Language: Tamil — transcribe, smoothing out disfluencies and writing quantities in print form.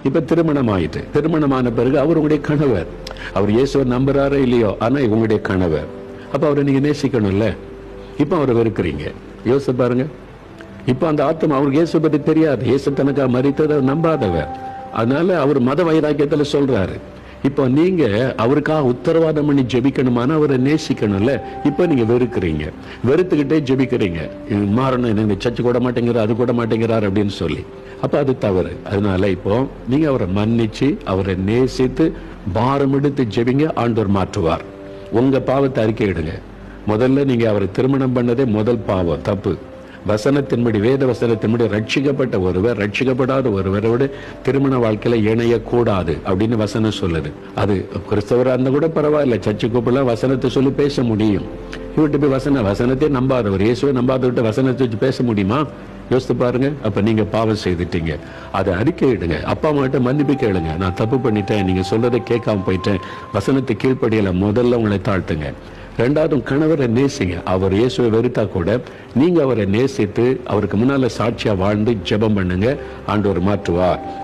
இப்ப திருமணம் ஆயிட்டு, திருமணமான பிறகு அவர் உங்களுடைய கணவர். அவர் இயேசுவை நம்புறாரோ இல்லையோ, ஆனா உங்களுடைய கணவர். அப்ப அவரை நீங்க நேசிக்கணும்ல. இப்ப அவரை வெறுக்கிறீங்க. யோசிச்சு பாருங்க. இப்ப அந்த ஆத்மா அவருக்கு இயேசு பத்தி தெரியாது. இயேசு தனக்கா மரித்ததை நம்பாதவர். அதனால அவர் மத வைராக்கியத்துல சொல்றாரு. இப்போ நீங்க அவருக்காக உத்தரவாதம் பண்ணி ஜெபிக்கணுமான அவரை நேசிக்கணும்ல. இப்ப நீங்க வெறுக்கிறீங்க, வெறுத்துக்கிட்டே ஜெபிக்கிறீங்க. மாறணும், எனக்கு சர்ச்சை கூட மாட்டேங்கிறார், அது கூட மாட்டேங்கிறார் அப்படின்னு சொல்லி. அப்ப அது தவறு. அதனால இப்போ நீங்க அவரை மன்னிச்சு அவரை நேசித்து பாரம் எடுத்து ஜெபிங்க. ஆண்டவர் மாற்றுவார். உங்க பாவத்தை அறிக்கையிடுங்க. முதல்ல நீங்க அவரை திருமணம் பண்ணதே முதல் பாவம், தப்பு. வசனத்தின்படி, வேத வசனத்தின்படி ரட்சிக்கப்பட்ட ஒருவர் ரட்சிக்கப்படாத ஒருவரோடு திருமண வாழ்க்கையில இணையக்கூடாது அப்படின்னு வசனம் சொல்லுது. அது கிறிஸ்தவராக இருந்தா கூட பரவாயில்ல, சர்ச்சை கூப்பிடலாம், வசனத்தை சொல்லி பேச முடியும். இவர்கிட்ட போய் வசனத்தை நம்பாதவர், இயேசுவை நம்பாதவர்கிட்ட வசனத்தை வச்சு பேச முடியுமா? யோசித்து பாருங்க. அப்ப நீங்க பாவம் செய்துட்டீங்க. அதை அறிக்கையிடுங்க. அப்பா அம்மாட்ட மன்னிப்பு கேளுங்க. நான் தப்பு பண்ணிட்டேன், நீங்க சொல்றதை கேட்காம போயிட்டேன், வசனத்தை கீழ்ப்படியல. முதல்ல உங்களை தாழ்த்துங்க. ரெண்டாவது, கணவரை நேசிங்க. அவர் இயேசுவை வெறுத்தா கூட நீங்க அவரை நேசித்து அவருக்கு முன்னால சாட்சியா வாழ்ந்து ஜெபம் பண்ணுங்க. ஆண்டவர் மாற்றுவார்.